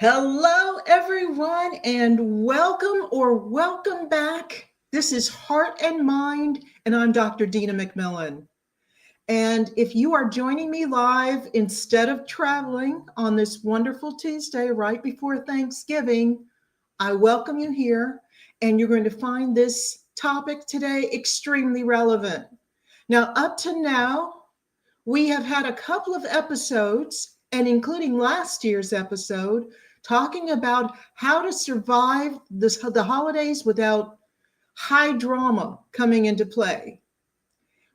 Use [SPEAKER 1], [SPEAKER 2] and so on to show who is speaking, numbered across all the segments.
[SPEAKER 1] Hello, everyone, and welcome back. This is Heart and Mind, and I'm Dr. Dina McMillan. And if you are joining me live instead of traveling on this wonderful Tuesday right before Thanksgiving, I welcome you here, and you're going to find this topic today extremely relevant. Now, up to now, we have had a couple of episodes, and including last year's episode, talking about how to survive the holidays without high drama coming into play.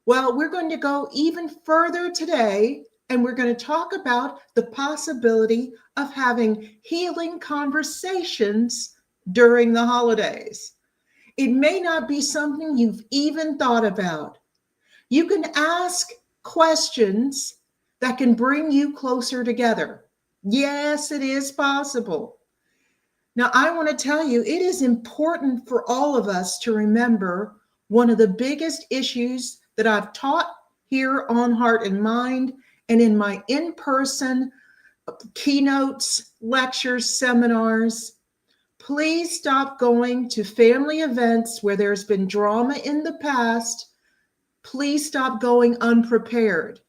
[SPEAKER 1] Well, we're going to go even further today, and we're going to talk about the possibility of having healing conversations during the holidays. It may not be something you've even thought about. You can ask questions that can bring you closer together. Yes, it is possible. Now, I want to tell you, it is important for all of us to remember one of the biggest issues that I've taught here on Heart and Mind and in my in-person keynotes, lectures, seminars. Please stop going to family events where there's been drama in the past. Please stop going unprepared.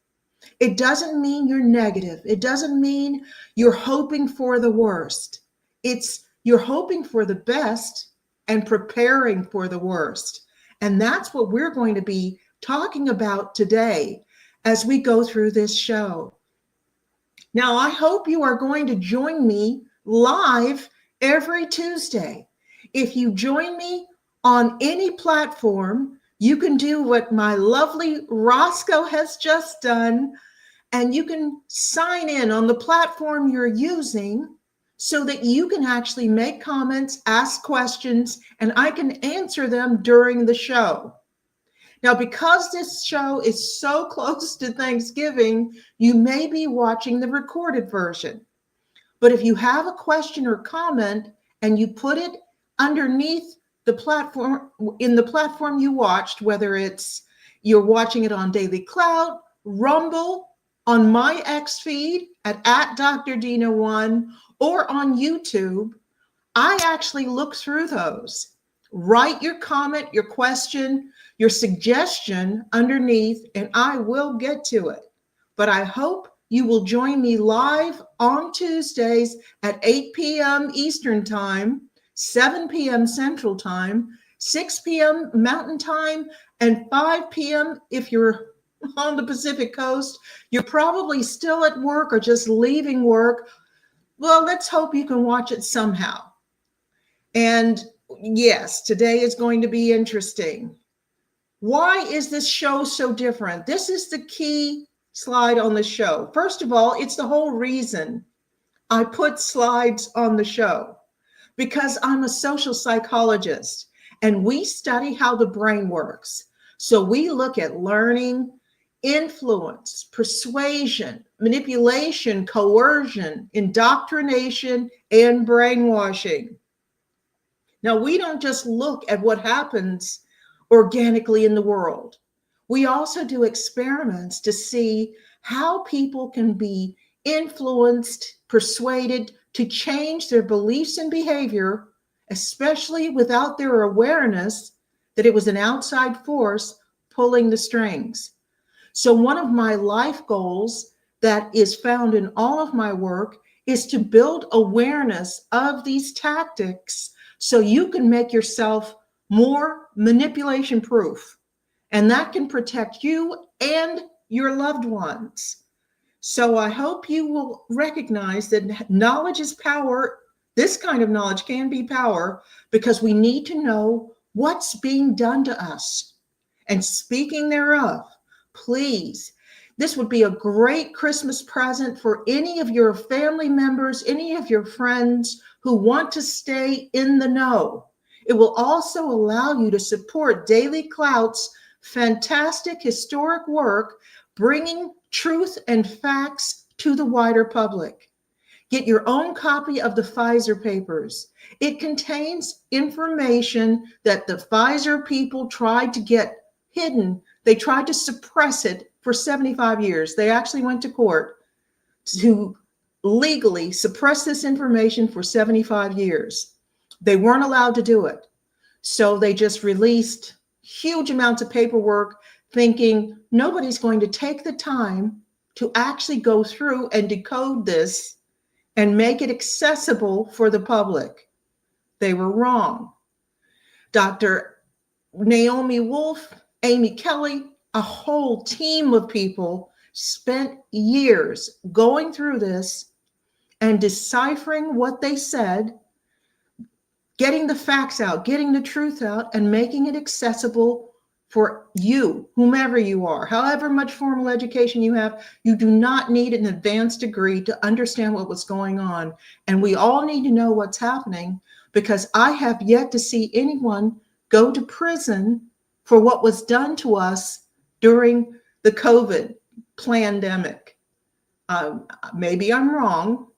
[SPEAKER 1] It doesn't mean you're negative. It doesn't mean you're hoping for the worst. It's you're hoping for the best and preparing for the worst. And that's what we're going to be talking about today as we go through this show. Now, I hope you are going to join me live every Tuesday. If you join me on any platform, you can do what my lovely Roscoe has just done, and you can sign in on the platform you're using so that you can actually make comments, ask questions, and I can answer them during the show. Now, because this show is so close to Thanksgiving, you may be watching the recorded version. But if you have a question or comment and you put it underneath the platform, in the platform you watched, whether it's you're watching it on Daily Cloud, Rumble, on my X feed at Dr. Dina 1, or on YouTube, I actually look through those. Write your comment, your question, your suggestion underneath, and I will get to it. But I hope you will join me live on Tuesdays at 8 p.m. Eastern Time, 7 p.m. Central Time, 6 p.m. Mountain Time, and 5 p.m. if you're on the Pacific Coast. You're probably still at work or just leaving work. Well, let's hope you can watch it somehow. And yes, today is going to be interesting. Why is this show so different? This is the key slide on the show. First of all, it's the whole reason I put slides on the show, because I'm a social psychologist and we study how the brain works. So we look at learning, influence, persuasion, manipulation, coercion, indoctrination, and brainwashing. Now, we don't just look at what happens organically in the world. We also do experiments to see how people can be influenced, persuaded to change their beliefs and behavior, especially without their awareness that it was an outside force pulling the strings. So one of my life goals that is found in all of my work is to build awareness of these tactics so you can make yourself more manipulation proof. And that can protect you and your loved ones. So I hope you will recognize that knowledge is power. This kind of knowledge can be power because we need to know what's being done to us. And speaking thereof, please, this would be a great Christmas present for any of your family members, any of your friends who want to stay in the know. It will also allow you to support Daily Clout's fantastic historic work, bringing truth and facts to the wider public. Get your own copy of the Pfizer papers. It contains information that the Pfizer people tried to get hidden. They tried to suppress it for 75 years. They actually went to court to legally suppress this information for 75 years. They weren't allowed to do it. So they just released huge amounts of paperwork, thinking nobody's going to take the time to actually go through and decode this and make it accessible for the public. They were wrong. Dr. Naomi Wolf, Amy Kelly, a whole team of people spent years going through this and deciphering what they said, getting the facts out, getting the truth out, and making it accessible for you, whomever you are, however much formal education you have. You do not need an advanced degree to understand what was going on. And we all need to know what's happening, because I have yet to see anyone go to prison for what was done to us during the COVID pandemic. Maybe I'm wrong,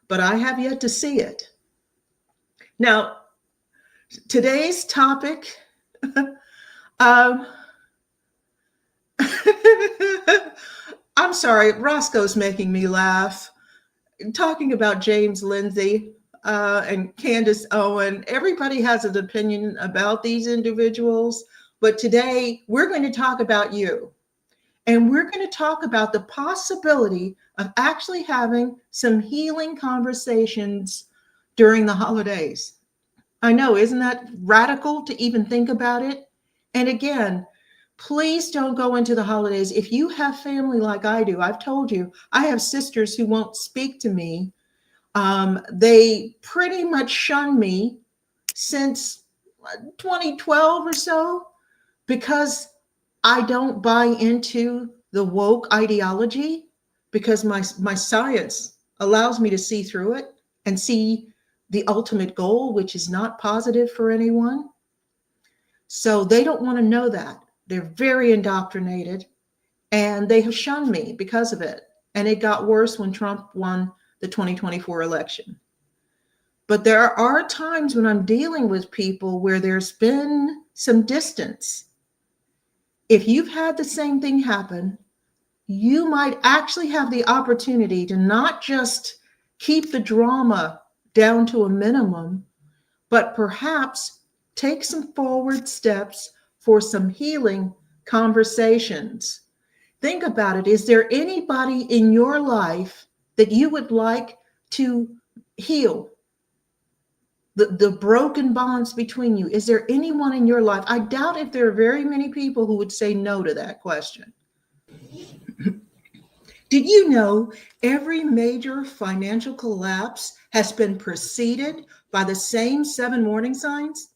[SPEAKER 1] but I have yet to see it. Now, today's topic, I'm sorry, Roscoe's making me laugh. Talking about James Lindsay and Candace Owen, everybody has an opinion about these individuals, but today we're going to talk about you. And we're going to talk about the possibility of actually having some healing conversations during the holidays. I know, isn't that radical to even think about it? And again, please don't go into the holidays. If you have family like I do, I've told you, I have sisters who won't speak to me. They pretty much shun me since 2012 or so, because I don't buy into the woke ideology, because my science allows me to see through it and see the ultimate goal, which is not positive for anyone. So they don't want to know that. They're very indoctrinated, and they have shunned me because of it. And it got worse when Trump won the 2024 election. But there are times when I'm dealing with people where there's been some distance. If you've had the same thing happen, you might actually have the opportunity to not just keep the drama down to a minimum, but perhaps take some forward steps for some healing conversations. Think about it. Is there anybody in your life that you would like to heal? The broken bonds between you. Is there anyone in your life? I doubt if there are very many people who would say no to that question. Did you know every major financial collapse has been preceded by the same 7 warning signs?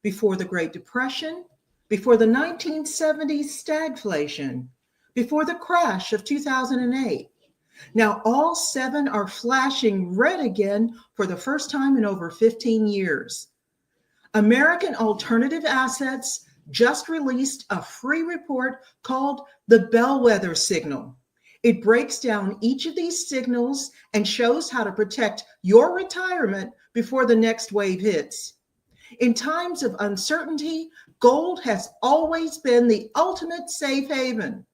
[SPEAKER 1] Before the Great Depression, before the 1970s stagflation, before the crash of 2008. Now all 7 are flashing red again for the first time in over 15 years. American Alternative Assets just released a free report called the Bellwether Signal. It breaks down each of these signals and shows how to protect your retirement before the next wave hits. In times of uncertainty, gold has always been the ultimate safe haven.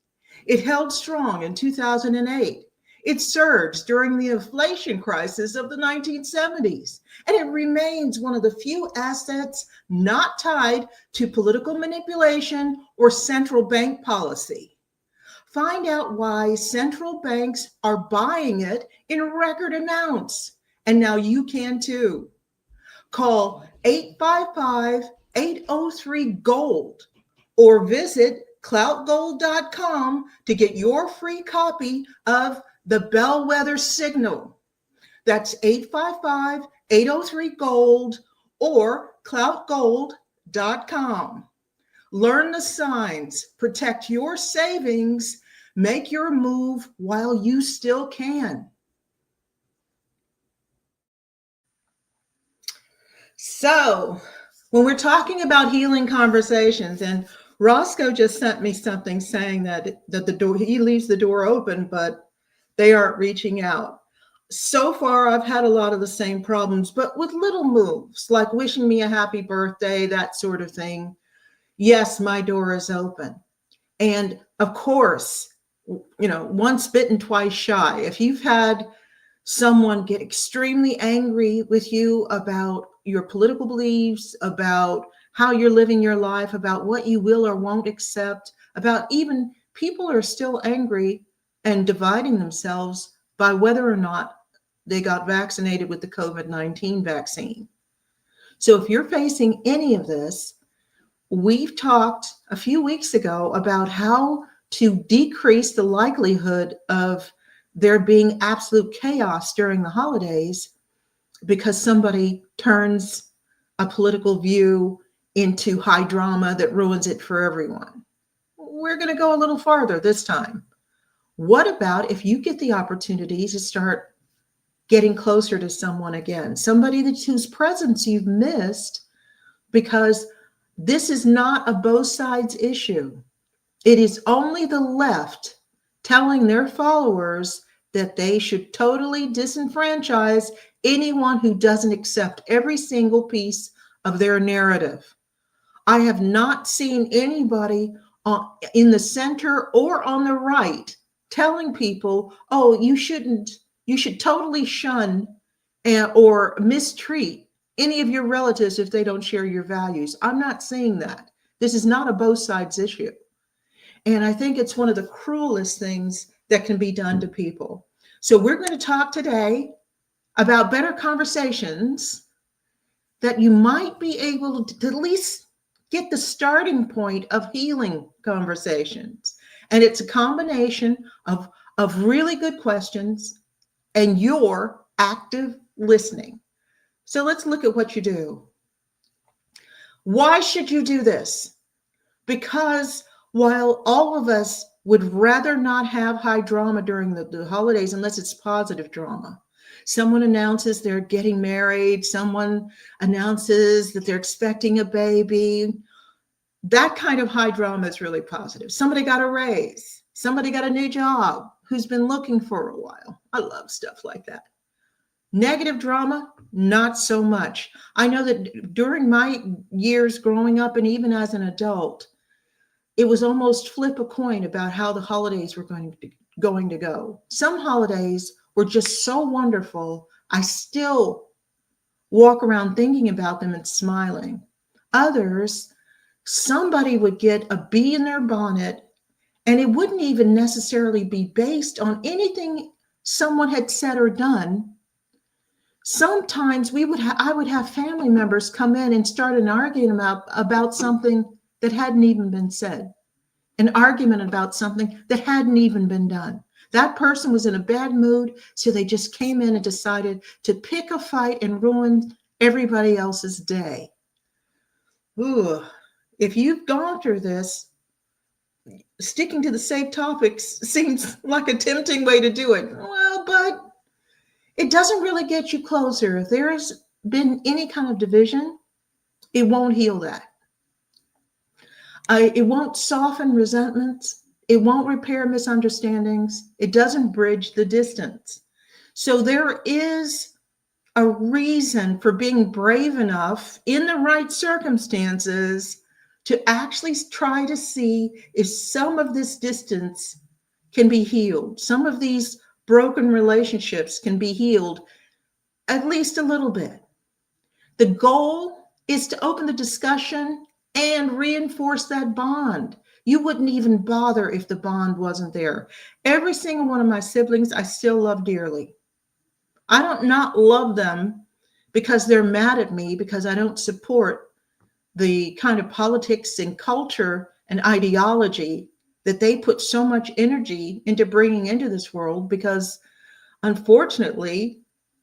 [SPEAKER 1] It held strong in 2008. It surged during the inflation crisis of the 1970s, and it remains one of the few assets not tied to political manipulation or central bank policy. Find out why central banks are buying it in record amounts, and now you can too. Call 855-803-GOLD or visit cloutgold.com to get your free copy of the Bellwether Signal. That's 855-803-GOLD or cloutgold.com. Learn the signs, protect your savings, make your move while you still can. So, when we're talking about healing conversations, and Roscoe just sent me something saying that the door, he leaves the door open, but they aren't reaching out. So far, I've had a lot of the same problems, but with little moves, like wishing me a happy birthday, that sort of thing. Yes, my door is open. And of course, once bitten, twice shy. If you've had someone get extremely angry with you about your political beliefs, about how you're living your life, about what you will or won't accept, about even people are still angry and dividing themselves by whether or not they got vaccinated with the COVID-19 vaccine. So if you're facing any of this, we've talked a few weeks ago about how to decrease the likelihood of there being absolute chaos during the holidays because somebody turns a political view into high drama that ruins it for everyone. We're going to go a little farther this time. What about if you get the opportunity to start getting closer to someone again, somebody whose presence you've missed, because this is not a both sides issue. It is only the left telling their followers that they should totally disenfranchise anyone who doesn't accept every single piece of their narrative. I have not seen anybody in the center or on the right telling people, oh, you should totally shun or mistreat any of your relatives if they don't share your values. I'm not seeing that. This is not a both sides issue. And I think it's one of the cruelest things that can be done to people. So we're going to talk today about better conversations that you might be able to at least get the starting point of healing conversations. And it's a combination of really good questions and your active listening. So let's look at what you do. Why should you do this? Because while all of us would rather not have high drama during the holidays unless it's positive drama, someone announces they're getting married, someone announces that they're expecting a baby, that kind of high drama is really positive. Somebody got a raise, somebody got a new job who's been looking for a while. I love stuff like that. Negative drama, not so much. I know that during my years growing up and even as an adult, it was almost flip a coin about how the holidays were going to go. Some holidays were just so wonderful, I still walk around thinking about them and smiling. Others, somebody would get a bee in their bonnet, and it wouldn't even necessarily be based on anything someone had said or done. Sometimes I would have family members come in and start an argument about something that hadn't even been said, an argument about something that hadn't even been done. That person was in a bad mood, so they just came in and decided to pick a fight and ruin everybody else's day. Ooh, if you've gone through this, sticking to the safe topics seems like a tempting way to do it. Well, but it doesn't really get you closer. If there has been any kind of division, it won't heal that. It won't soften resentments. It won't repair misunderstandings. It doesn't bridge the distance. So there is a reason for being brave enough in the right circumstances to actually try to see if some of this distance can be healed. Some of these broken relationships can be healed at least a little bit. The goal is to open the discussion and reinforce that bond. You wouldn't even bother if the bond wasn't there. Every single one of my siblings, I still love dearly. I don't not love them because they're mad at me because I don't support the kind of politics and culture and ideology that they put so much energy into bringing into this world, because unfortunately,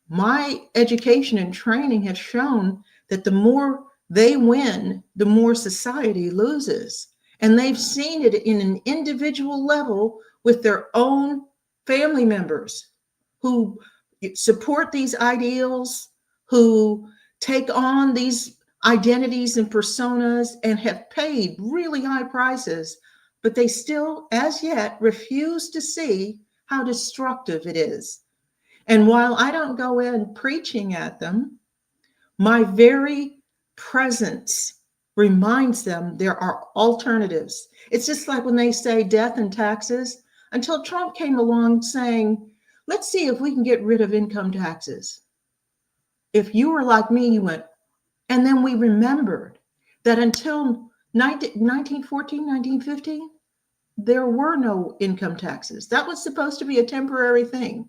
[SPEAKER 1] my education and training have shown that the more they win, the more society loses. And they've seen it in an individual level with their own family members who support these ideals, who take on these identities and personas and have paid really high prices, but they still, as yet, refuse to see how destructive it is. And while I don't go in preaching at them, my very presence reminds them there are alternatives. It's just like when they say death and taxes. Until Trump came along saying, Let's see if we can get rid of income taxes. If you were like me, you went, and then we remembered that until 1914, 1915, there were no income taxes. That was supposed to be a temporary thing.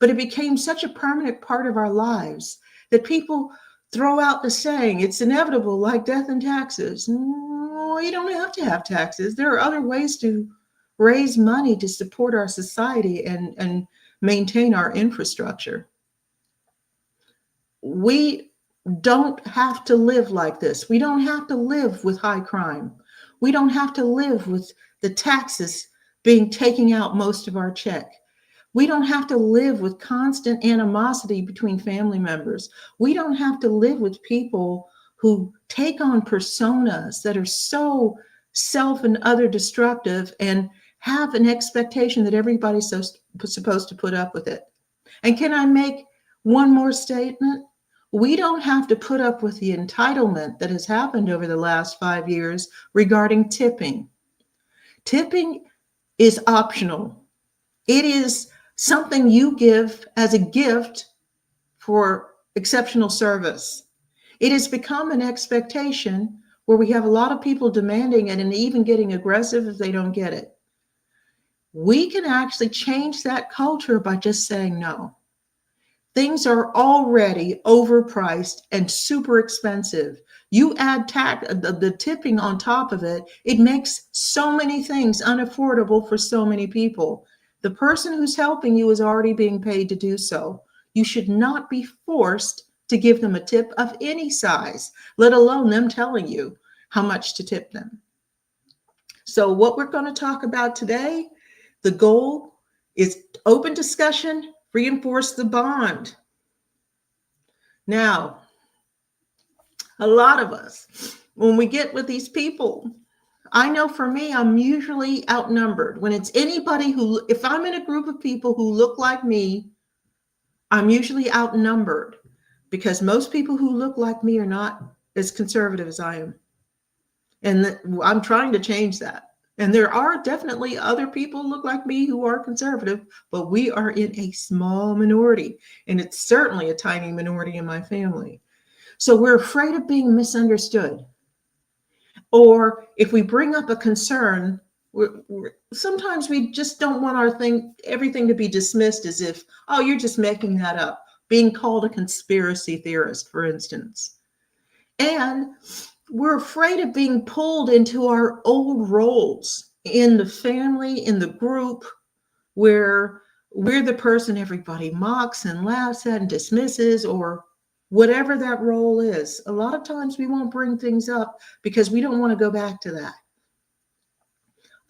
[SPEAKER 1] But it became such a permanent part of our lives that people throw out the saying, it's inevitable, like death and taxes. No, you don't have taxes. There are other ways to raise money to support our society and maintain our infrastructure. We don't have to live like this. We don't have to live with high crime. We don't have to live with the taxes being taking out most of our check. We don't have to live with constant animosity between family members. We don't have to live with people who take on personas that are so self and other destructive and have an expectation that everybody's supposed to put up with it. And can I make one more statement? We don't have to put up with the entitlement that has happened over the last 5 years regarding tipping. Tipping is optional. It is something you give as a gift for exceptional service. It has become an expectation where we have a lot of people demanding it and even getting aggressive if they don't get it. We can actually change that culture by just saying no. Things are already overpriced and super expensive. You add the tipping on top of it, it makes so many things unaffordable for so many people. The person who's helping you is already being paid to do so. You should not be forced to give them a tip of any size, let alone them telling you how much to tip them. So what we're going to talk about today, the goal is open discussion, reinforce the bond. Now, a lot of us, when we get with these people, I know for me, I'm usually outnumbered. When it's anybody who, if I'm in a group of people who look like me, I'm usually outnumbered because most people who look like me are not as conservative as I am. And I'm trying to change that. And there are definitely other people who look like me who are conservative, but we are in a small minority. And it's certainly a tiny minority in my family. So we're afraid of being misunderstood. Or if we bring up a concern, sometimes we just don't want everything to be dismissed as if, oh, you're just making that up. Being called a conspiracy theorist, for instance. And we're afraid of being pulled into our old roles in the family, in the group, where we're the person everybody mocks and laughs at and dismisses, or whatever that role is. A lot of times we won't bring things up because we don't want to go back to that.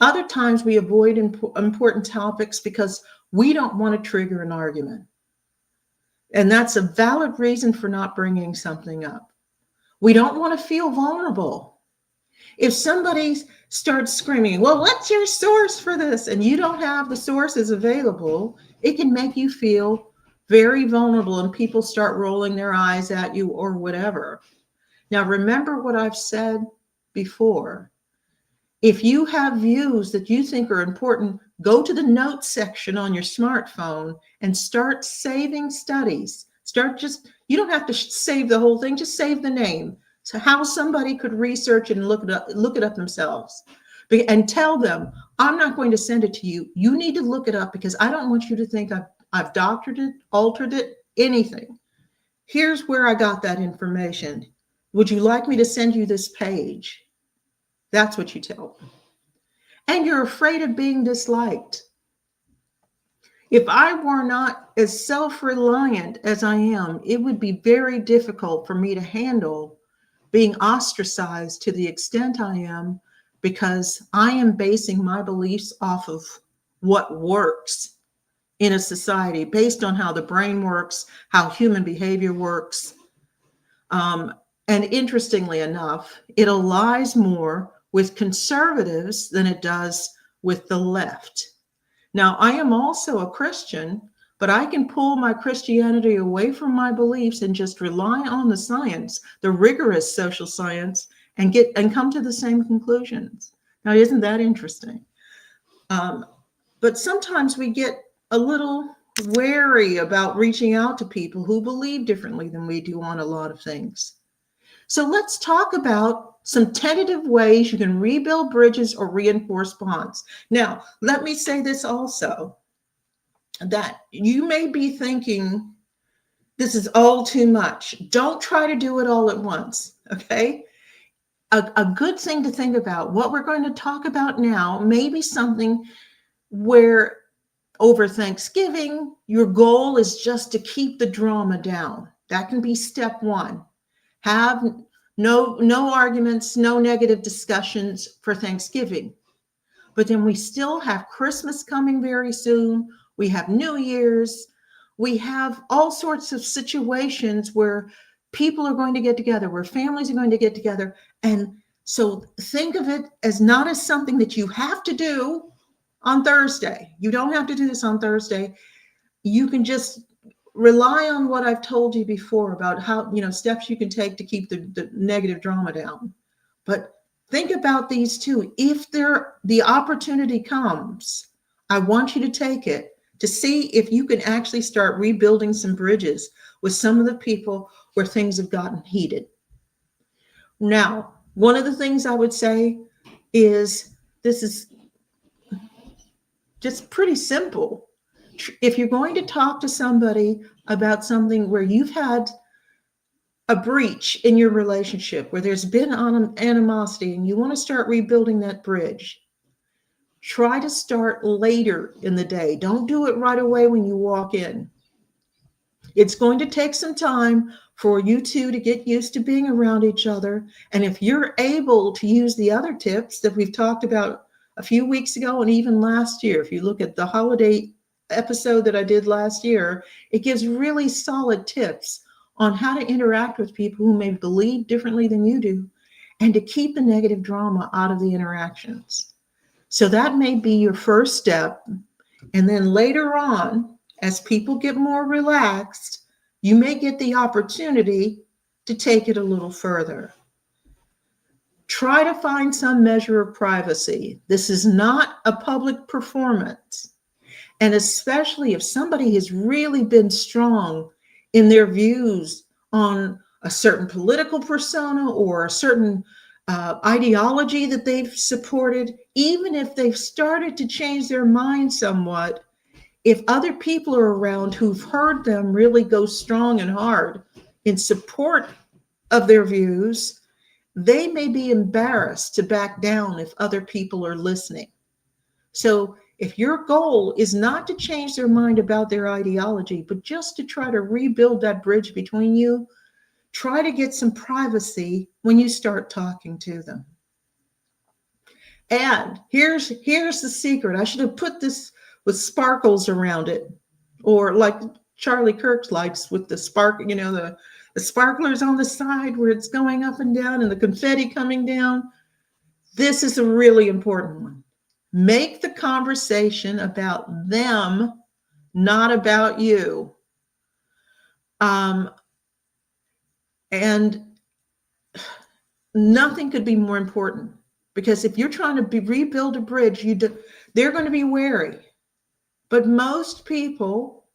[SPEAKER 1] Other times we avoid important topics because we don't want to trigger an argument. And that's a valid reason for not bringing something up. We don't want to feel vulnerable. If somebody starts screaming, well, what's your source for this? And you don't have the sources available, it can make you feel very vulnerable and people start rolling their eyes at you or whatever. Now, remember what I've said before. If you have views that you think are important, go to the notes section on your smartphone and start saving studies. You don't have to save the whole thing, just save the name. So how somebody could research and look it up themselves. And tell them, I'm not going to send it to you. You need to look it up because I don't want you to think I've doctored it, altered it, anything. Here's where I got that information. Would you like me to send you this page? That's what you tell them. And you're afraid of being disliked. If I were not as self-reliant as I am, it would be very difficult for me to handle being ostracized to the extent I am, because I am basing my beliefs off of what works in a society based on how the brain works, how human behavior works. And interestingly enough, it aligns more with conservatives than it does with the left. Now, I am also a Christian, but I can pull my Christianity away from my beliefs and just rely on the science, the rigorous social science, and come to the same conclusions. Now, isn't that interesting? But sometimes we get a little wary about reaching out to people who believe differently than we do on a lot of things. So let's talk about some tentative ways you can rebuild bridges or reinforce bonds. Now, let me say this also, that you may be thinking, this is all too much. Don't try to do it all at once, okay? A good thing to think about, what we're going to talk about now may be something where over Thanksgiving, your goal is just to keep the drama down. That can be step one. Have no arguments, no negative discussions for Thanksgiving. But then we still have Christmas coming very soon. We have New Year's. We have all sorts of situations where people are going to get together, where families are going to get together. And so think of it as not as something that you have to do on Thursday. You don't have to do this on Thursday. You can just rely on what I've told you before about how, steps you can take to keep the negative drama down. But think about these two. If the opportunity comes, I want you to take it to see if you can actually start rebuilding some bridges with some of the people where things have gotten heated. Now, one of the things I would say is, this is just pretty simple. If you're going to talk to somebody about something where you've had a breach in your relationship, where there's been animosity and you want to start rebuilding that bridge, try to start later in the day. Don't do it right away when you walk in. It's going to take some time for you two to get used to being around each other. And if you're able to use the other tips that we've talked about a few weeks ago and even last year, if you look at the holiday episode that I did last year, it gives really solid tips on how to interact with people who may believe differently than you do and to keep the negative drama out of the interactions. So that may be your first step. And then later on, as people get more relaxed, you may get the opportunity to take it a little further. Try to find some measure of privacy. This is not a public performance. And especially if somebody has really been strong in their views on a certain political persona or a certain ideology that they've supported, even if they've started to change their mind somewhat, if other people are around who've heard them really go strong and hard in support of their views, they may be embarrassed to back down if other people are listening. So if your goal is not to change their mind about their ideology, but just to try to rebuild that bridge between you, try to get some privacy when you start talking to them. And here's the secret. I should have put this with sparkles around it, or like Charlie Kirk likes with the the sparklers on the side where it's going up and down and the confetti coming down. This is a really important one. Make the conversation about them, not about you. And nothing could be more important, because if you're trying to rebuild a bridge, they're going to be wary. But most people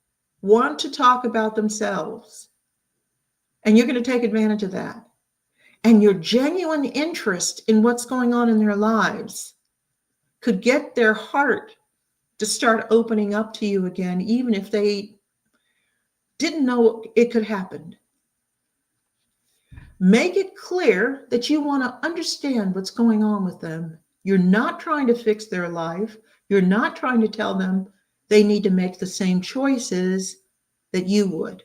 [SPEAKER 1] want to talk about themselves, and you're going to take advantage of that. And your genuine interest in what's going on in their lives could get their heart to start opening up to you again, even if they didn't know it could happen. Make it clear that you want to understand what's going on with them. You're not trying to fix their life. You're not trying to tell them they need to make the same choices that you would.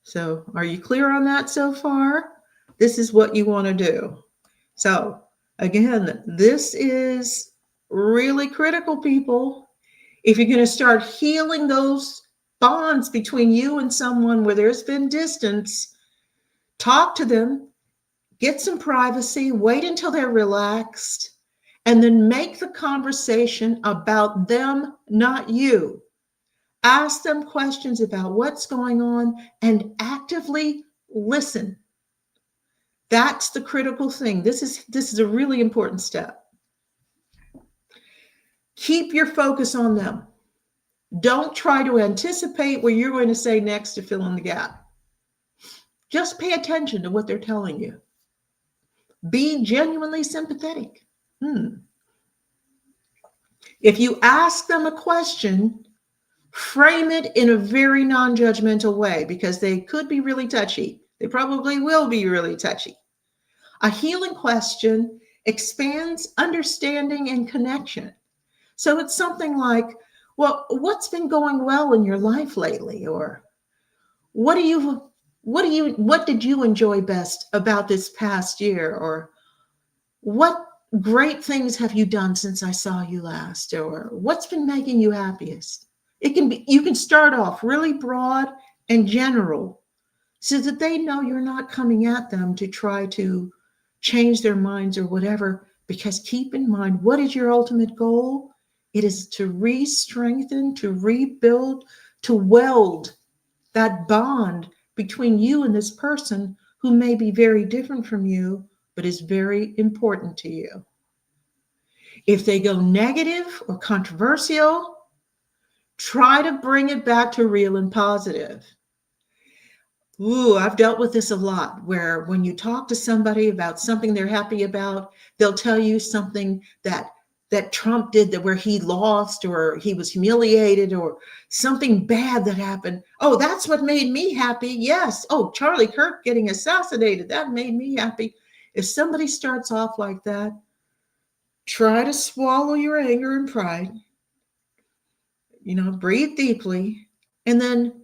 [SPEAKER 1] So, are you clear on that so far? This is what you want to do. So, again, this is really critical, people. If you're going to start healing those bonds between you and someone where there's been distance, talk to them, get some privacy, wait until they're relaxed, and then make the conversation about them, not you. Ask them questions about what's going on and actively listen. That's the critical thing. This is a really important step. Keep your focus on them. Don't try to anticipate what you're going to say next to fill in the gap. Just pay attention to what they're telling you. Be genuinely sympathetic. If you ask them a question, frame it in a very non-judgmental way, because they could be really touchy. They probably will be really touchy. A healing question expands understanding and connection. So it's something like, well, what's been going well in your life lately? Or what did you enjoy best about this past year? Or what great things have you done since I saw you last? Or what's been making you happiest? It can be, you can start off really broad and general so that they know you're not coming at them to try to change their minds or whatever. Because keep in mind, what is your ultimate goal? It is to re-strengthen, to rebuild, to weld that bond between you and this person who may be very different from you, but is very important to you. If they go negative or controversial, try to bring it back to real and positive. I've dealt with this a lot, where when you talk to somebody about something they're happy about, they'll tell you something that Trump did, that where he lost or he was humiliated or something bad that happened. Oh, that's what made me happy. Yes. Oh, Charlie Kirk getting assassinated, that made me happy. If somebody starts off like that, try to swallow your anger and pride. Breathe deeply, and then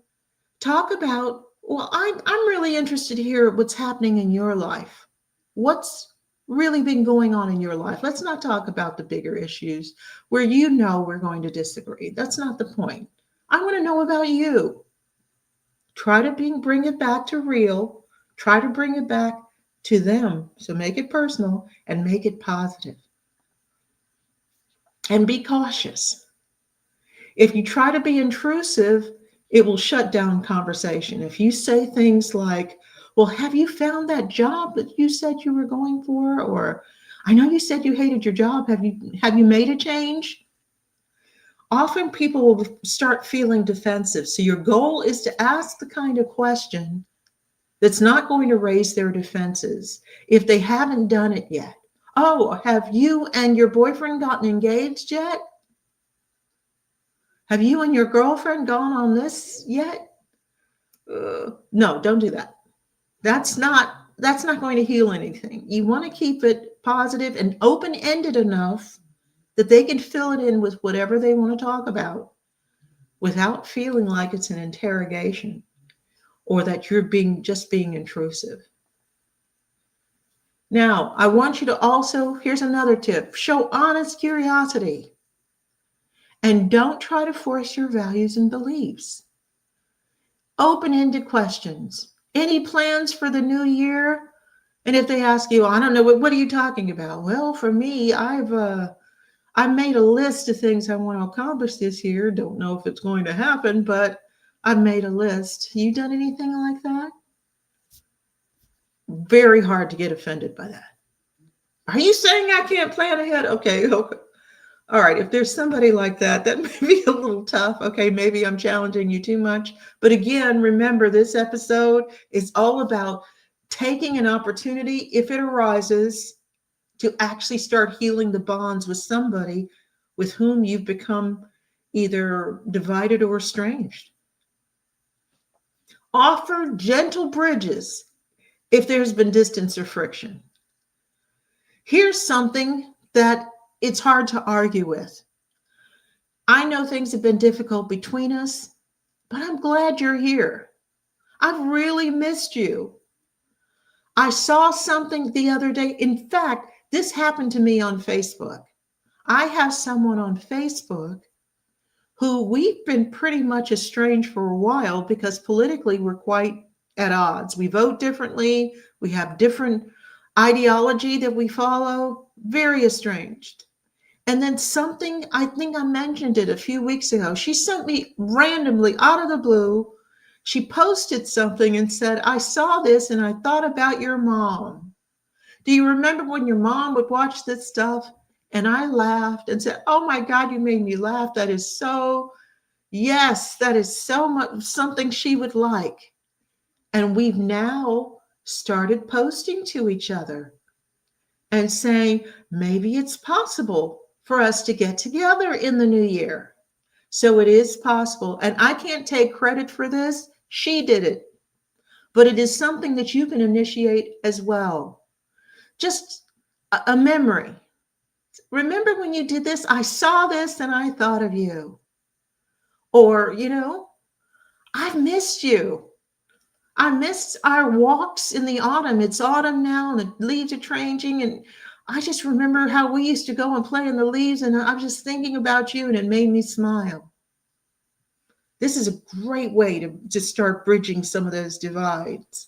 [SPEAKER 1] talk about, well, I'm really interested to hear what's happening in your life. What's really been going on in your life? Let's not talk about the bigger issues where we're going to disagree. That's not the point. I want to know about you. Try to bring it back to real. Try to bring it back to them. So make it personal and make it positive. And be cautious. If you try to be intrusive, it will shut down conversation. If you say things like, well, have you found that job that you said you were going for? Or I know you said you hated your job. Have you made a change? Often people will start feeling defensive. So your goal is to ask the kind of question that's not going to raise their defenses if they haven't done it yet. Oh, have you and your boyfriend gotten engaged yet? Have you and your girlfriend gone on this yet? No, don't do that. That's not going to heal anything. You want to keep it positive and open-ended enough that they can fill it in with whatever they want to talk about without feeling like it's an interrogation or that you're being intrusive. Now, I want you to also, here's another tip, show honest curiosity. And don't try to force your values and beliefs. Open-ended questions. Any plans for the new year? And if they ask you, I don't know, what are you talking about? Well, for me, I've made a list of things I want to accomplish this year. Don't know if it's going to happen, but I've made a list. You done anything like that? Very hard to get offended by that. Are you saying I can't plan ahead? Okay. All right, if there's somebody like that may be a little tough. Okay, maybe I'm challenging you too much. But again, remember, this episode is all about taking an opportunity, if it arises, to actually start healing the bonds with somebody with whom you've become either divided or estranged. Offer gentle bridges if there's been distance or friction. Here's something that it's hard to argue with. I know things have been difficult between us, but I'm glad you're here. I've really missed you. I saw something the other day. In fact, this happened to me on Facebook. I have someone on Facebook who we've been pretty much estranged for a while because politically we're quite at odds. We vote differently. We have different ideology that we follow. Very estranged. And then something, I think I mentioned it a few weeks ago. She sent me randomly out of the blue. She posted something and said, I saw this and I thought about your mom. Do you remember when your mom would watch this stuff? And I laughed and said, oh my God, you made me laugh. That is so, Yes, that is so much something she would like. And we've now started posting to each other and saying, maybe it's possible for us to get together in the new year. So it is possible. And I can't take credit for this. She did it. But it is something that you can initiate as well. Just a memory. Remember when you did this? I saw this and I thought of you. Or, I've missed you. I missed our walks in the autumn. It's autumn now and the leaves are changing. And I just remember how we used to go and play in the leaves. And I was just thinking about you and it made me smile. This is a great way to start bridging some of those divides.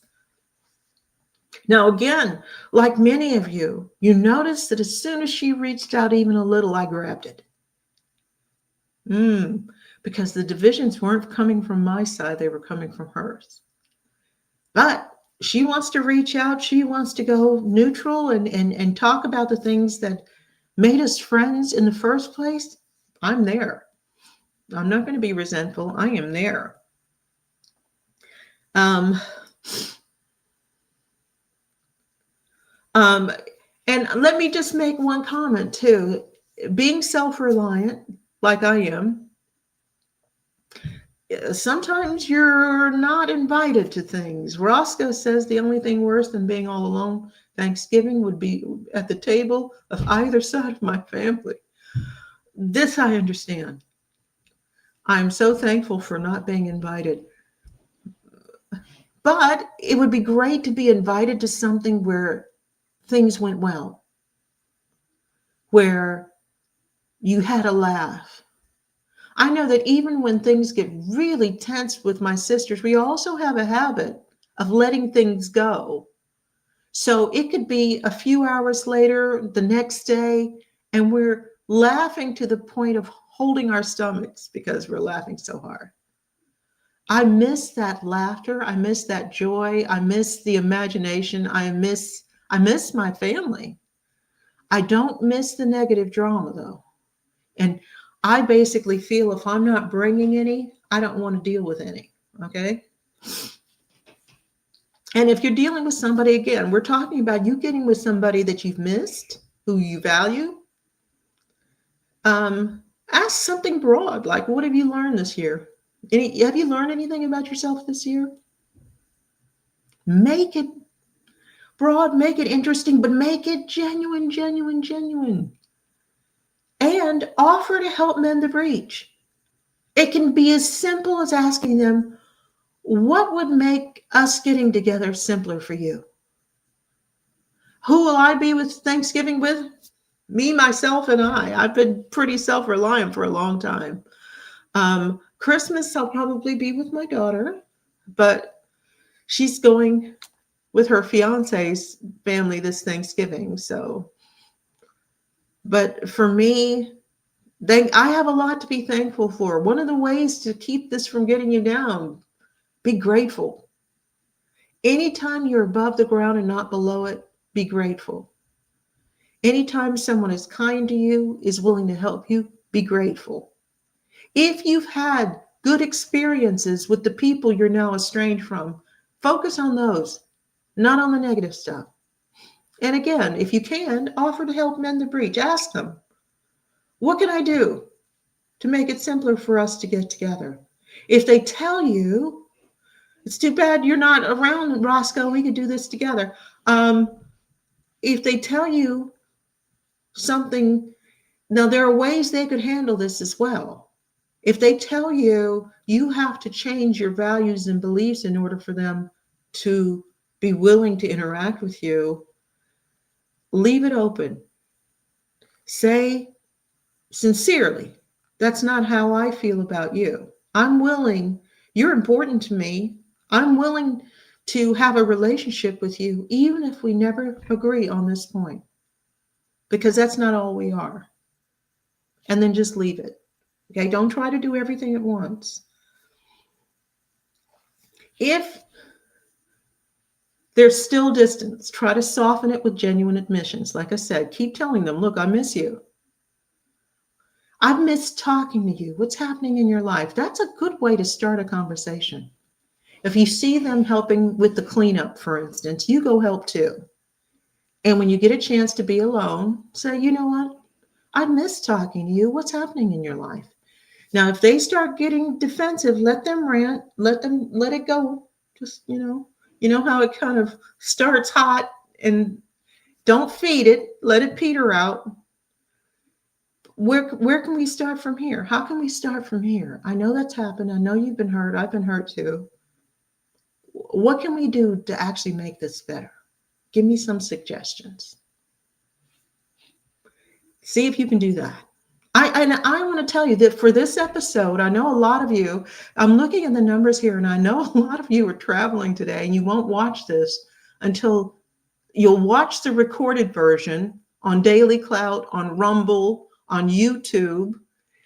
[SPEAKER 1] Now, again, like many of you, you notice that as soon as she reached out even a little, I grabbed it. Because the divisions weren't coming from my side, they were coming from hers. But she wants to reach out. She wants to go neutral and talk about the things that made us friends in the first place. I'm there. I'm not going to be resentful. I am there. And let me just make one comment too. Being self-reliant, like I am, sometimes you're not invited to things. Roscoe says the only thing worse than being all alone Thanksgiving would be at the table of either side of my family. This I understand. I'm so thankful for not being invited. But it would be great to be invited to something where things went well, where you had a laugh. I know that even when things get really tense with my sisters, we also have a habit of letting things go. So it could be a few hours later, the next day, and we're laughing to the point of holding our stomachs because we're laughing so hard. I miss that laughter. I miss that joy. I miss the imagination. I miss my family. I don't miss the negative drama though. And I basically feel if I'm not bringing any, I don't want to deal with any. Okay. And if you're dealing with somebody, again, we're talking about you getting with somebody that you've missed, who you value. Ask something broad, like, what have you learned this year? Have you learned anything about yourself this year? Make it broad, make it interesting, but make it genuine. And offer to help mend the breach. It can be as simple as asking them, what would make us getting together simpler for you? Who will I be with Thanksgiving with? Me, myself, and I. I've been pretty self-reliant for a long time. Christmas, I'll probably be with my daughter, but she's going with her fiance's family this Thanksgiving. So, but for me, I have a lot to be thankful for. One of the ways to keep this from getting you down, be grateful. Anytime you're above the ground and not below it, be grateful. Anytime someone is kind to you, is willing to help you, be grateful. If you've had good experiences with the people you're now estranged from, focus on those, not on the negative stuff. And again, if you can, offer to help mend the breach. Ask them, what can I do to make it simpler for us to get together? If they tell you, it's too bad you're not around, Roscoe, we could do this together. If they tell you something, now there are ways they could handle this as well. If they tell you you have to change your values and beliefs in order for them to be willing to interact with you, leave it open. Say sincerely, that's not how I feel about you. I'm willing, you're important to me. I'm willing to have a relationship with you, even if we never agree on this point, because that's not all we are. And then just leave it. Okay, don't try to do everything at once. If there's still distance, try to soften it with genuine admissions. Like I said, keep telling them, look, I miss you. I've missed talking to you. What's happening in your life? That's a good way to start a conversation. If you see them helping with the cleanup, for instance, you go help too. And when you get a chance to be alone, say, you know what? I miss talking to you. What's happening in your life? Now, if they start getting defensive, let them rant, let it go. Just, you know how it kind of starts hot, and don't feed it, let it peter out. Where can we start from here? How can we start from here? I know that's happened. I know you've been hurt. I've been hurt too. What can we do to actually make this better? Give me some suggestions. See if you can do that. I want to tell you that for this episode, I know a lot of you, I'm looking at the numbers here, and I know a lot of you are traveling today, and you won't watch this until you'll watch the recorded version on Daily Clout, on Rumble, on YouTube.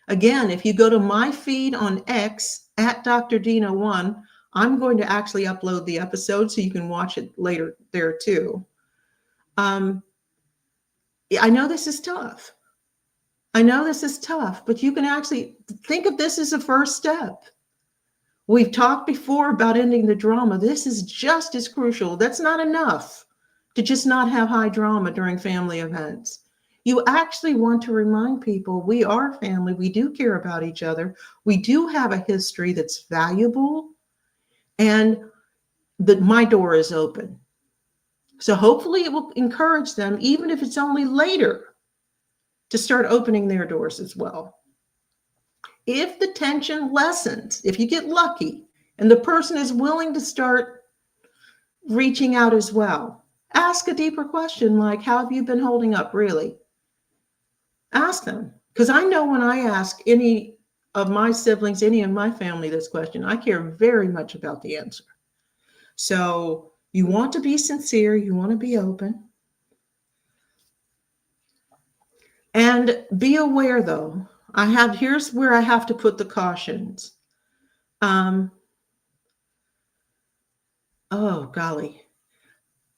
[SPEAKER 1] Again, if you go to my feed on X at Dr. Dina 1, I'm going to actually upload the episode so you can watch it later there too. I know this is tough. But you can actually think of this as a first step. We've talked before about ending the drama. This is just as crucial. That's not enough to just not have high drama during family events. You actually want to remind people we are family. We do care about each other. We do have a history that's valuable, and that my door is open. So hopefully it will encourage them, even if it's only later, to start opening their doors as well. If the tension lessens, if you get lucky and the person is willing to start reaching out as well, ask a deeper question like, how have you been holding up, really? Ask them. Because I know when I ask any of my siblings, any of my family this question, I care very much about the answer. So you want to be sincere, you want to be open. And be aware, though, here's where I have to put the cautions. Oh, golly.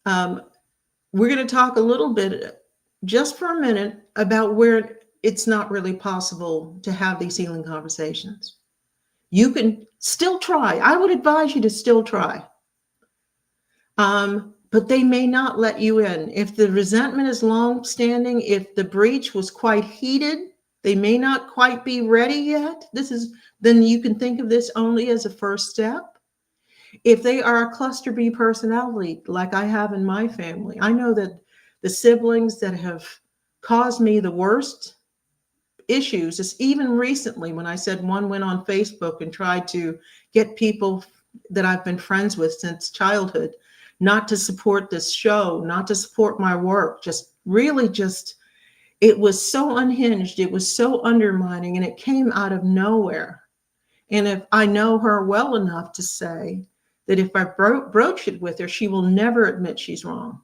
[SPEAKER 1] We're going to talk a little bit, just for a minute, about where it's not really possible to have these healing conversations. You can still try. I would advise you to still try. But they may not let you in. If the resentment is long-standing, if the breach was quite heated, they may not quite be ready yet. Then you can think of this only as a first step. If they are a cluster B personality, like I have in my family, I know that the siblings that have caused me the worst issues is even recently when I said one went on Facebook and tried to get people that I've been friends with since childhood not to support this show, not to support my work, it was so unhinged, it was so undermining, and it came out of nowhere. And if I know her well enough to say that if I broach it with her, she will never admit she's wrong.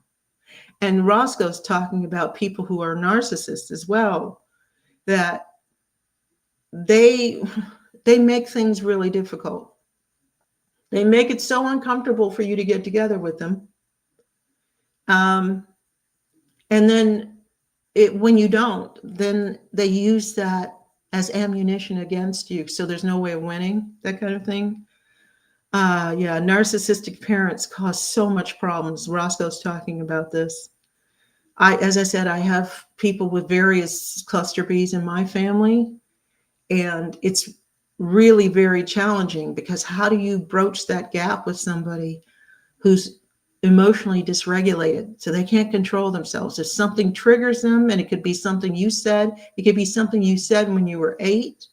[SPEAKER 1] And Roscoe's talking about people who are narcissists as well, that they make things really difficult. They make it so uncomfortable for you to get together with them. And then when you don't, then they use that as ammunition against you. So there's no way of winning, that kind of thing. Narcissistic parents cause so much problems. Roscoe's talking about this. As I said, I have people with various cluster Bs in my family, and it's really very challenging because how do you broach that gap with somebody who's emotionally dysregulated, so they can't control themselves? If something triggers them, and it could be something you said, it could be something you said when you were 8,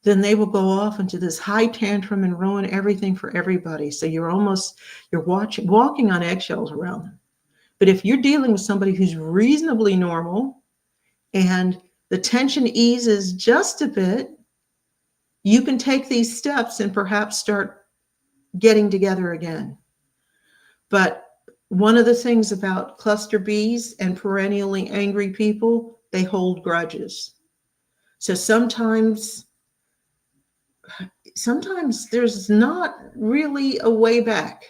[SPEAKER 1] then they will go off into this high tantrum and ruin everything for everybody. So you're walking on eggshells around them. But if you're dealing with somebody who's reasonably normal and the tension eases just a bit, you can take these steps and perhaps start getting together again. But one of the things about cluster Bs and perennially angry people, they hold grudges. So sometimes there's not really a way back.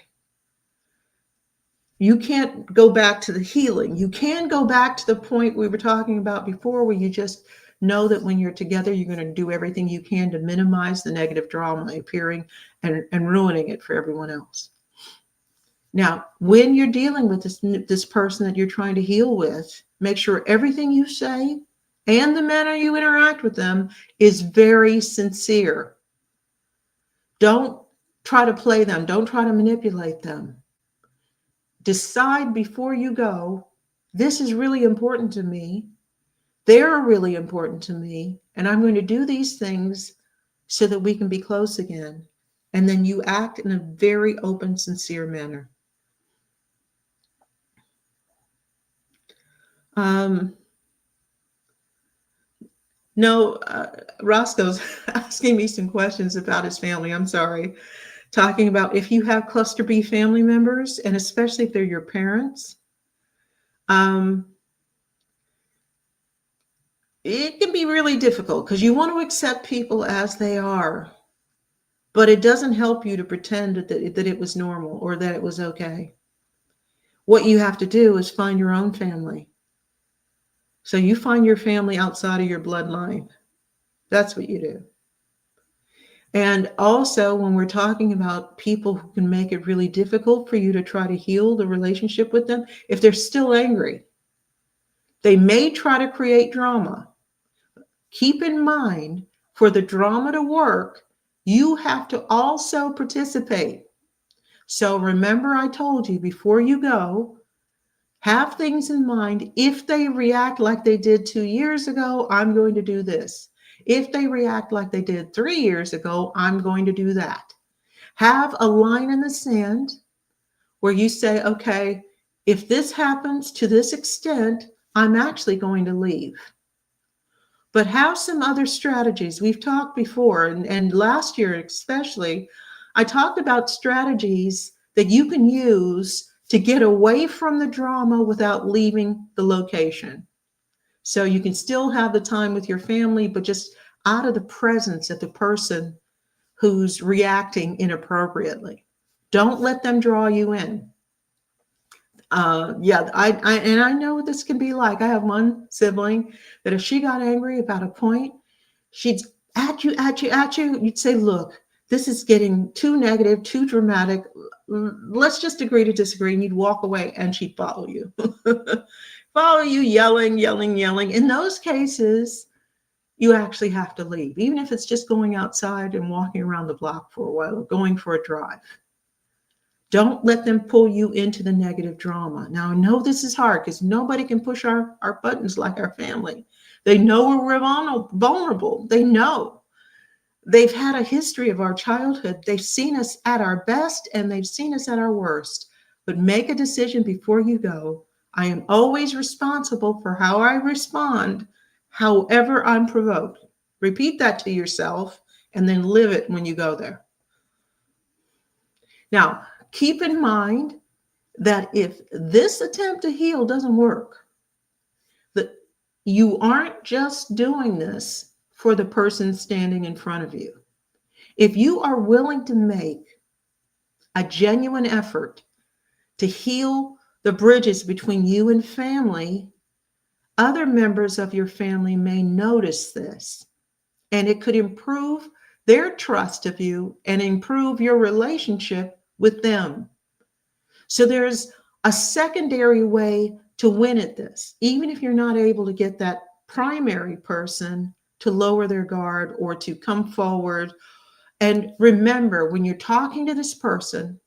[SPEAKER 1] You can't go back to the healing. You can go back to the point we were talking about before, where you just know that when you're together, you're going to do everything you can to minimize the negative drama appearing and ruining it for everyone else. Now, when you're dealing with this person that you're trying to heal with, make sure everything you say and the manner you interact with them is very sincere. Don't try to play them. Don't try to manipulate them. Decide before you go, this is really important to me. They're really important to me. And I'm going to do these things so that we can be close again. And then you act in a very open, sincere manner. Roscoe's asking me some questions about his family. I'm sorry. Talking about if you have cluster B family members, and especially if they're your parents, it can be really difficult because you want to accept people as they are, but it doesn't help you to pretend that it was normal or that it was okay. What you have to do is find your own family. So you find your family outside of your bloodline. That's what you do. And also, when we're talking about people who can make it really difficult for you to try to heal the relationship with them, if they're still angry, they may try to create drama. Keep in mind, for the drama to work, you have to also participate. So remember, I told you before you go, have things in mind. If they react like they did 2 years ago, I'm going to do this. If they react like they did 3 years ago, I'm going to do that. Have a line in the sand where you say, okay, if this happens to this extent, I'm actually going to leave. But have some other strategies. We've talked before, and last year especially, I talked about strategies that you can use to get away from the drama without leaving the location. So you can still have the time with your family, but just out of the presence of the person who's reacting inappropriately. Don't let them draw you in. I know what this can be like. I have one sibling that if she got angry about a point, she'd at you. You'd say, look, this is getting too negative, too dramatic. Let's just agree to disagree. And you'd walk away and she'd follow you. Follow you, yelling. In those cases, you actually have to leave, even if it's just going outside and walking around the block for a while, or going for a drive. Don't let them pull you into the negative drama. Now, I know this is hard because nobody can push our buttons like our family. They know we're vulnerable. They know. They've had a history of our childhood. They've seen us at our best and they've seen us at our worst. But make a decision before you go. I am always responsible for how I respond, however I'm provoked. Repeat that to yourself and then live it when you go there. Now, keep in mind that if this attempt to heal doesn't work, that you aren't just doing this for the person standing in front of you. If you are willing to make a genuine effort to heal the bridges between you and family, other members of your family may notice this, and it could improve their trust of you and improve your relationship with them. So there's a secondary way to win at this, even if you're not able to get that primary person to lower their guard or to come forward. And remember, when you're talking to this person,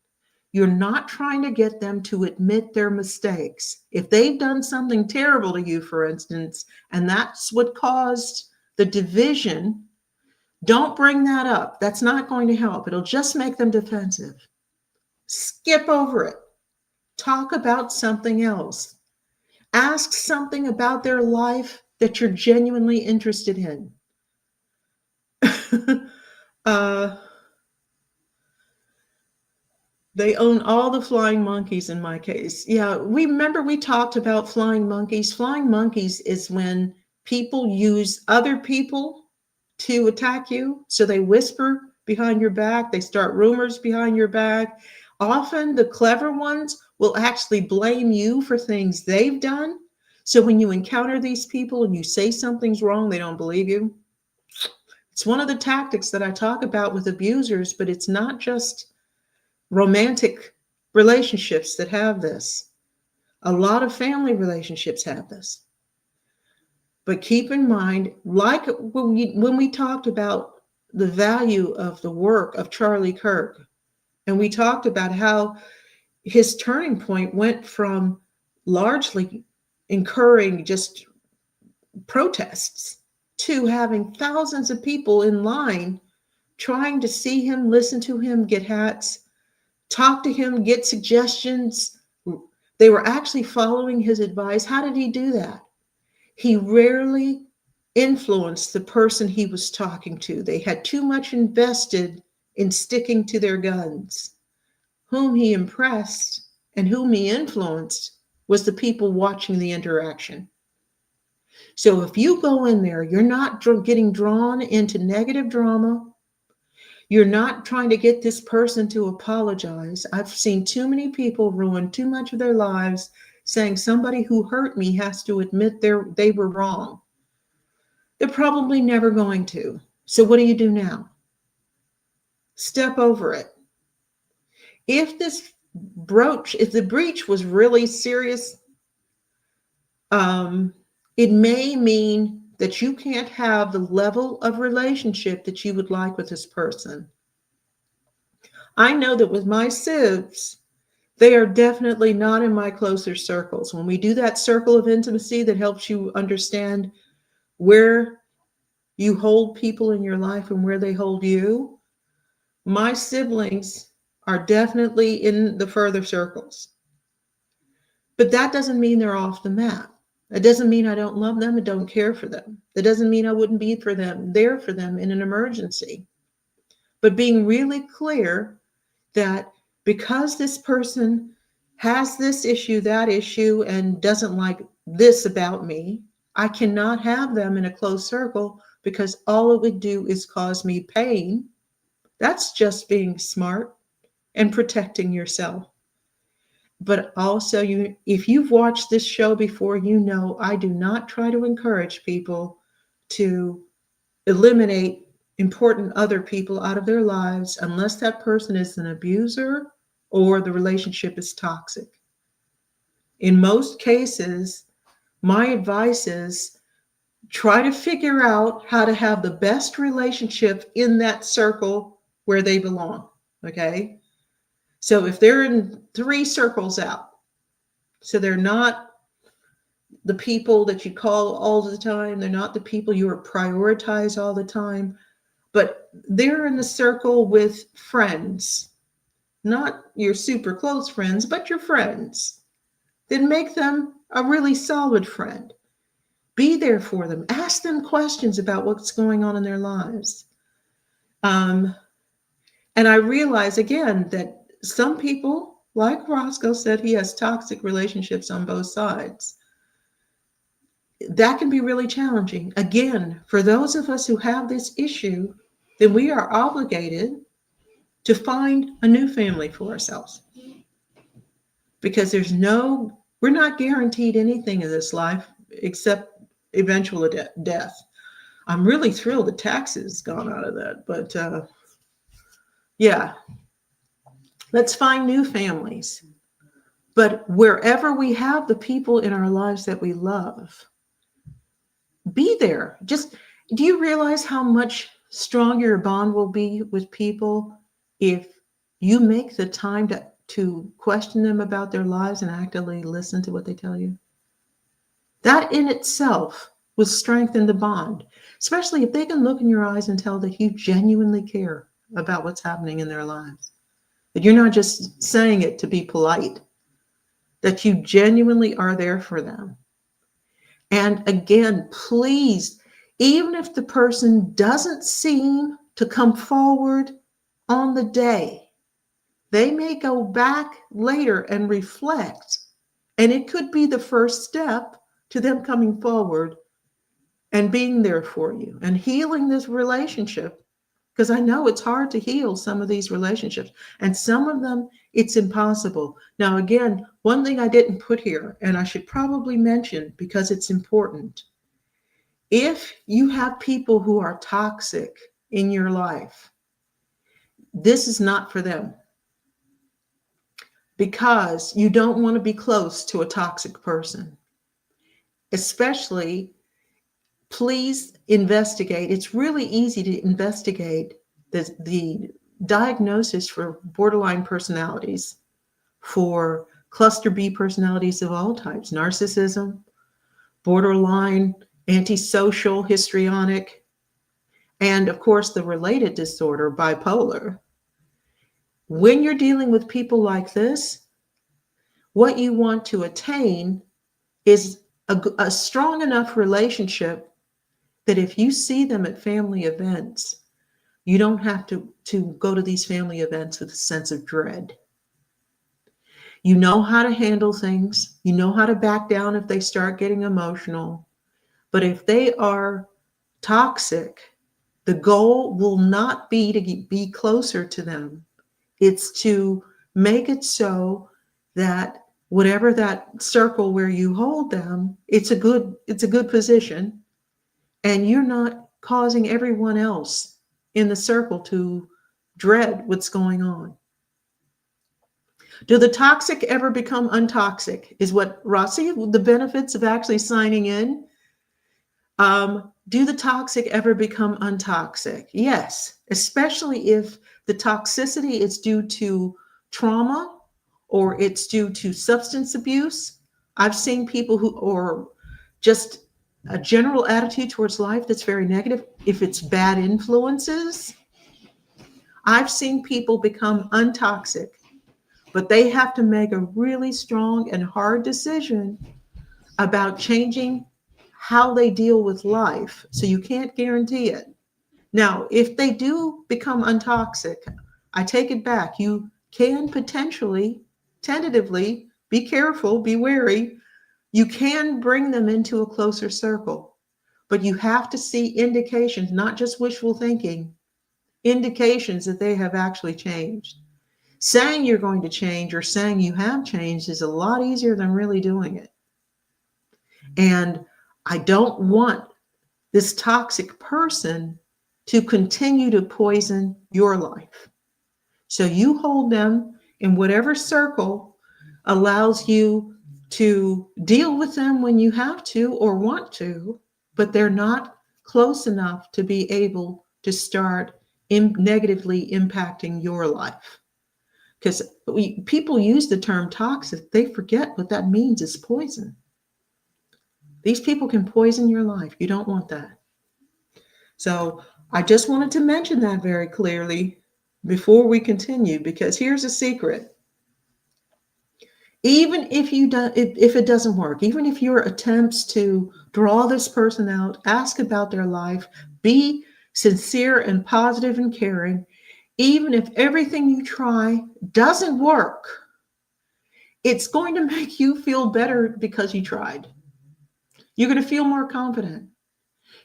[SPEAKER 1] you're not trying to get them to admit their mistakes. If they've done something terrible to you, for instance, and that's what caused the division, don't bring that up. That's not going to help. It'll just make them defensive. Skip over it. Talk about something else. Ask something about their life that you're genuinely interested in. They own all the flying monkeys in my case. Yeah, we talked about flying monkeys. Flying monkeys is when people use other people to attack you. So they whisper behind your back. They start rumors behind your back. Often the clever ones will actually blame you for things they've done. So when you encounter these people and you say something's wrong, they don't believe you. It's one of the tactics that I talk about with abusers, but it's not just romantic relationships that have this. A lot of family relationships have this. But keep in mind, like when we talked about the value of the work of Charlie Kirk, and we talked about how his turning point went from largely incurring just protests to having thousands of people in line trying to see him, listen to him, get hats, talk to him, get suggestions. They were actually following his advice. How did he do that? He rarely influenced the person he was talking to. They had too much invested in sticking to their guns. Whom he impressed and whom he influenced was the people watching the interaction. So if you go in there, you're not getting drawn into negative drama. You're not trying to get this person to apologize. I've seen too many people ruin too much of their lives saying somebody who hurt me has to admit they were wrong. They're probably never going to. So what do you do now? Step over it. If the breach was really serious, it may mean that you can't have the level of relationship that you would like with this person. I know that with my sibs, they are definitely not in my closer circles. When we do that circle of intimacy that helps you understand where you hold people in your life and where they hold you, my siblings are definitely in the further circles. But that doesn't mean they're off the map. That doesn't mean I don't love them and don't care for them. That doesn't mean I wouldn't be there for them in an emergency. But being really clear that because this person has this issue, that issue, and doesn't like this about me, I cannot have them in a close circle because all it would do is cause me pain. That's just being smart and protecting yourself. But also, if you've watched this show before, you know I do not try to encourage people to eliminate important other people out of their lives unless that person is an abuser or the relationship is toxic. In most cases, my advice is try to figure out how to have the best relationship in that circle where they belong, okay? So if they're in 3 circles out, so they're not the people that you call all the time, they're not the people you prioritize all the time, but they're in the circle with friends, not your super close friends, but your friends, then make them a really solid friend. Be there for them. Ask them questions about what's going on in their lives. And I realize again that some people, like Roscoe said, he has toxic relationships on both sides. That can be really challenging. Again, for those of us who have this issue, then we are obligated to find a new family for ourselves. Because we're not guaranteed anything in this life except eventual death. I'm really thrilled the taxes gone out of that, but yeah. Let's find new families. But wherever we have the people in our lives that we love, be there. Just, do you realize how much stronger your bond will be with people if you make the time to question them about their lives and actively listen to what they tell you? That in itself will strengthen the bond, especially if they can look in your eyes and tell that you genuinely care about what's happening in their lives. That you're not just saying it to be polite, that you genuinely are there for them. And again, please, even if the person doesn't seem to come forward on the day, they may go back later and reflect. And it could be the first step to them coming forward and being there for you and healing this relationship. because I know it's hard to heal some of these relationships, and some of them it's impossible. Now, again, one thing I didn't put here, and I should probably mention because it's important. If you have people who are toxic in your life, this is not for them, because you don't want to be close to a toxic person. Especially, please investigate. It's really easy to investigate the diagnosis for borderline personalities, for cluster B personalities of all types, narcissism, borderline, antisocial, histrionic, and of course the related disorder, bipolar. When you're dealing with people like this, what you want to attain is a strong enough relationship that if you see them at family events, you don't have to go to these family events with a sense of dread. You know how to handle things. You know how to back down if they start getting emotional. But if they are toxic, the goal will not be to be closer to them. It's to make it so that whatever that circle where you hold them, it's a good position, and you're not causing everyone else in the circle to dread what's going on. Do the toxic ever become untoxic? Is what Rossi, the benefits of actually signing in. Do the toxic ever become untoxic? Yes, especially if the toxicity is due to trauma or it's due to substance abuse. I've seen people who, or just a general attitude towards life that's very negative. If it's bad influences, I've seen people become untoxic, but they have to make a really strong and hard decision about changing how they deal with life. So you can't guarantee it. Now, if they do become untoxic, I take it back. You can potentially, tentatively, be careful, be wary. You can bring them into a closer circle, but you have to see indications, not just wishful thinking, indications that they have actually changed. Saying you're going to change or saying you have changed is a lot easier than really doing it. And I don't want this toxic person to continue to poison your life. So you hold them in whatever circle allows you to deal with them when you have to or want to, but they're not close enough to be able to start negatively impacting your life. Because people use the term toxic, they forget what that means is poison. These people can poison your life. You don't want that. So I just wanted to mention that very clearly before we continue, because here's a secret. Even if it doesn't work, even if your attempts to draw this person out, ask about their life, be sincere and positive and caring, even if everything you try doesn't work, it's going to make you feel better because you tried. You're going to feel more confident.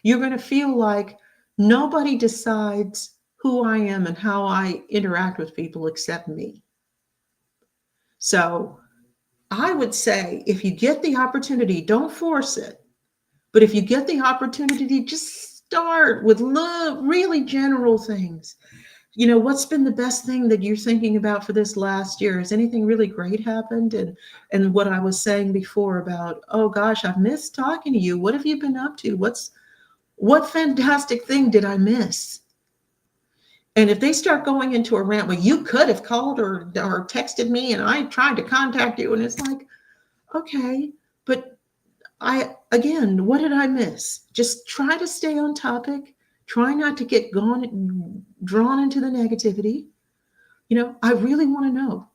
[SPEAKER 1] You're going to feel like nobody decides who I am and how I interact with people except me. So I would say if you get the opportunity, don't force it. But if you get the opportunity, just start with really general things. You know, what's been the best thing that you're thinking about for this last year? Has anything really great happened? And what I was saying before about, oh gosh, I've missed talking to you. What have you been up to? What fantastic thing did I miss? And if they start going into a rant, well, you could have called or texted me and I tried to contact you. And it's like, okay, but what did I miss? Just try to stay on topic. Try not to get drawn into the negativity. You know, I really want to know.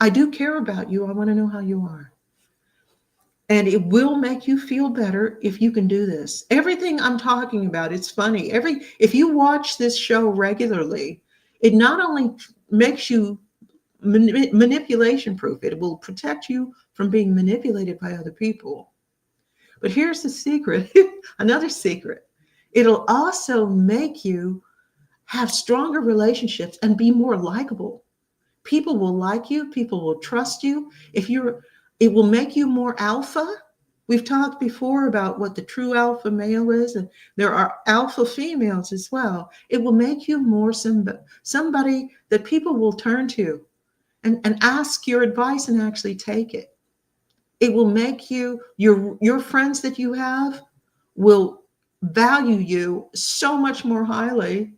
[SPEAKER 1] I do care about you. I want to know how you are. And it will make you feel better if you can do this. Everything I'm talking about, it's funny. If you watch this show regularly, it not only makes you manipulation proof, it will protect you from being manipulated by other people. But here's the secret, another secret. It'll also make you have stronger relationships, and be more likable. People will like you, people will trust you. It will make you more alpha. We've talked before about what the true alpha male is, and there are alpha females as well. It will make you more somebody that people will turn to and ask your advice and actually take it. It will make your friends that you have will value you so much more highly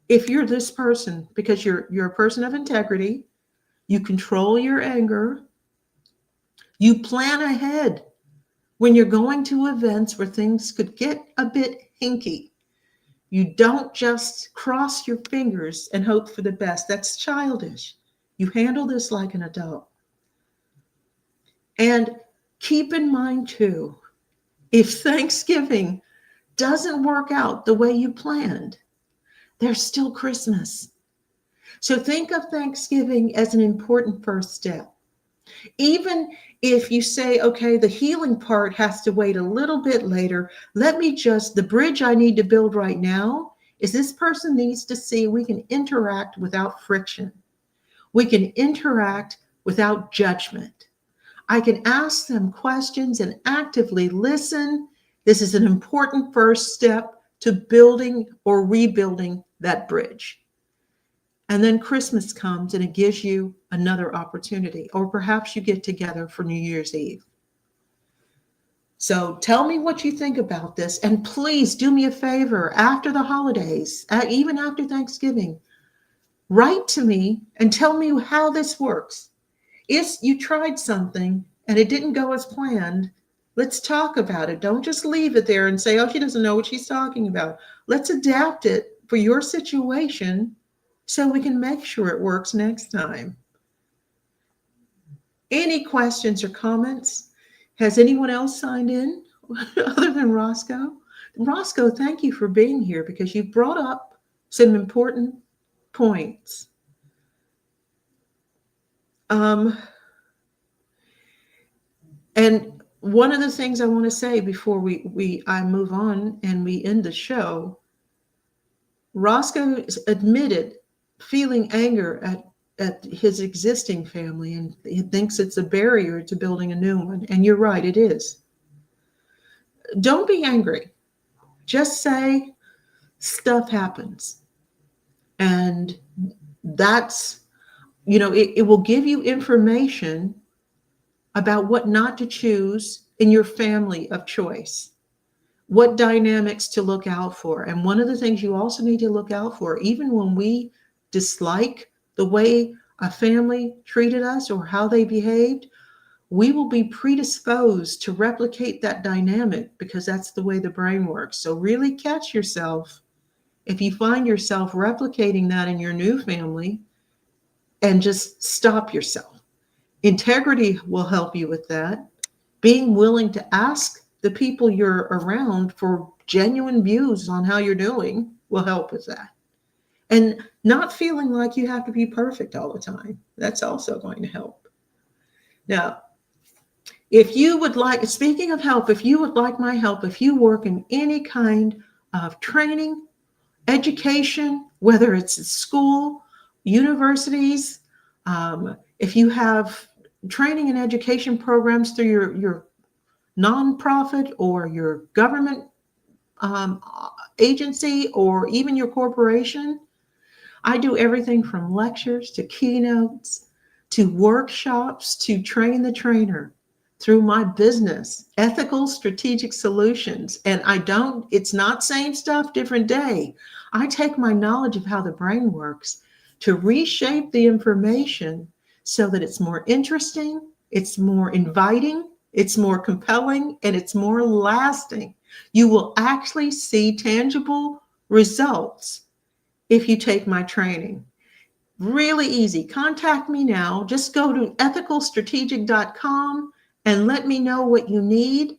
[SPEAKER 1] if you're this person, because you're a person of integrity. You control your anger. You plan ahead when you're going to events where things could get a bit hinky. You don't just cross your fingers and hope for the best. That's childish. You handle this like an adult. And keep in mind, too, if Thanksgiving doesn't work out the way you planned, there's still Christmas. So think of Thanksgiving as an important first step. Even if you say, okay, the healing part has to wait a little bit later, the bridge I need to build right now is this person needs to see we can interact without friction. We can interact without judgment. I can ask them questions and actively listen. This is an important first step to building or rebuilding that bridge. And then Christmas comes and it gives you another opportunity, or perhaps you get together for New Year's Eve. So tell me what you think about this. And please do me a favor after the holidays, even after Thanksgiving, write to me and tell me how this works. If you tried something and it didn't go as planned, let's talk about it. Don't just leave it there and say, oh, she doesn't know what she's talking about. Let's adapt it for your situation so we can make sure it works next time. Any questions or comments? Has anyone else signed in other than Roscoe? Roscoe, thank you for being here because you brought up some important points. And one of the things I want to say before I move on and we end the show, Roscoe admitted feeling anger at his existing family, and he thinks it's a barrier to building a new one. And you're right, it is. Don't be angry. Just say stuff happens. And that's, it will give you information about what not to choose in your family of choice, what dynamics to look out for. And one of the things you also need to look out for, even when we dislike the way a family treated us or how they behaved, we will be predisposed to replicate that dynamic because that's the way the brain works. So really catch yourself if you find yourself replicating that in your new family, and just stop yourself. Integrity will help you with that. Being willing to ask the people you're around for genuine views on how you're doing will help with that. And not feeling like you have to be perfect all the time. That's also going to help. Now, if you would like, speaking of help, if you would like my help, if you work in any kind of training, education, whether it's at school, universities, if you have training and education programs through your nonprofit or your government agency or even your corporation, I do everything from lectures to keynotes to workshops to train the trainer through my business, Ethical Strategic Solutions. And it's not same stuff, different day. I take my knowledge of how the brain works to reshape the information so that it's more interesting, it's more inviting, it's more compelling, and it's more lasting. You will actually see tangible results if you take my training. Really easy. Contact me now. Just go to ethicalstrategic.com and let me know what you need.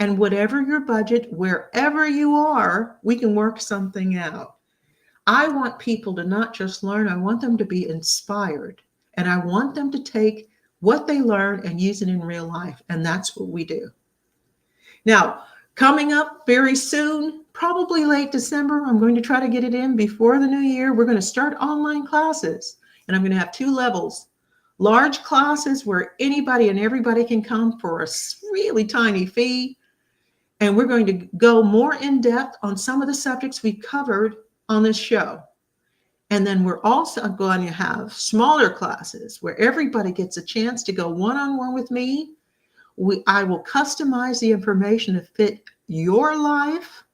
[SPEAKER 1] And whatever your budget, wherever you are, we can work something out. I want people to not just learn, I want them to be inspired. And I want them to take what they learn and use it in real life. And that's what we do. Now, coming up very soon, probably late December. I'm going to try to get it in before the new year. We're going to start online classes, and I'm going to have 2 levels. Large classes where anybody and everybody can come for a really tiny fee. And we're going to go more in depth on some of the subjects we covered on this show. And then we're also going to have smaller classes where everybody gets a chance to go one-on-one with me. I will customize the information to fit your life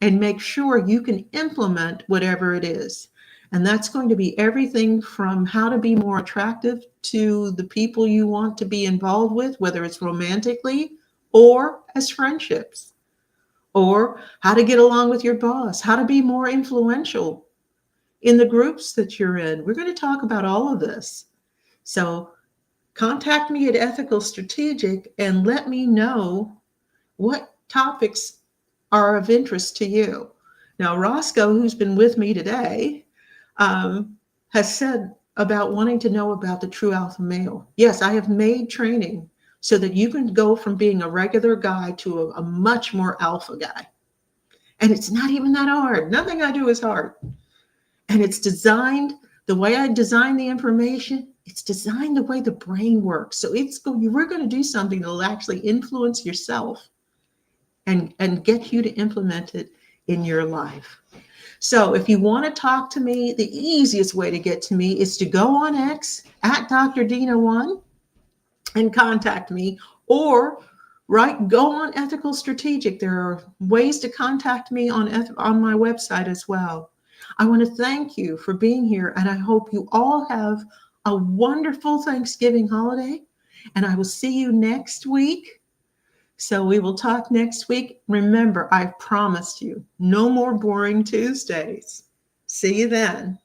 [SPEAKER 1] and make sure you can implement whatever it is. And that's going to be everything from how to be more attractive to the people you want to be involved with, whether it's romantically or as friendships, or how to get along with your boss, how to be more influential in the groups that you're in. We're going to talk about all of this. So contact me at Ethical Strategic and let me know what topics are of interest to you. Now, Roscoe, who's been with me today, has said about wanting to know about the true alpha male. Yes, I have made training so that you can go from being a regular guy to a much more alpha guy. And it's not even that hard. Nothing I do is hard. And it's designed the way I design the information. It's designed the way the brain works. So we're going to do something that will actually influence yourself and get you to implement it in your life. So if you want to talk to me, the easiest way to get to me is to go on X at Dr. Dina1 and contact me, or go on Ethical Strategic. There are ways to contact me on my website as well. I want to thank you for being here, and I hope you all have a wonderful Thanksgiving holiday, and I will see you next week. So we will talk next week. Remember, I've promised you no more boring Tuesdays. See you then.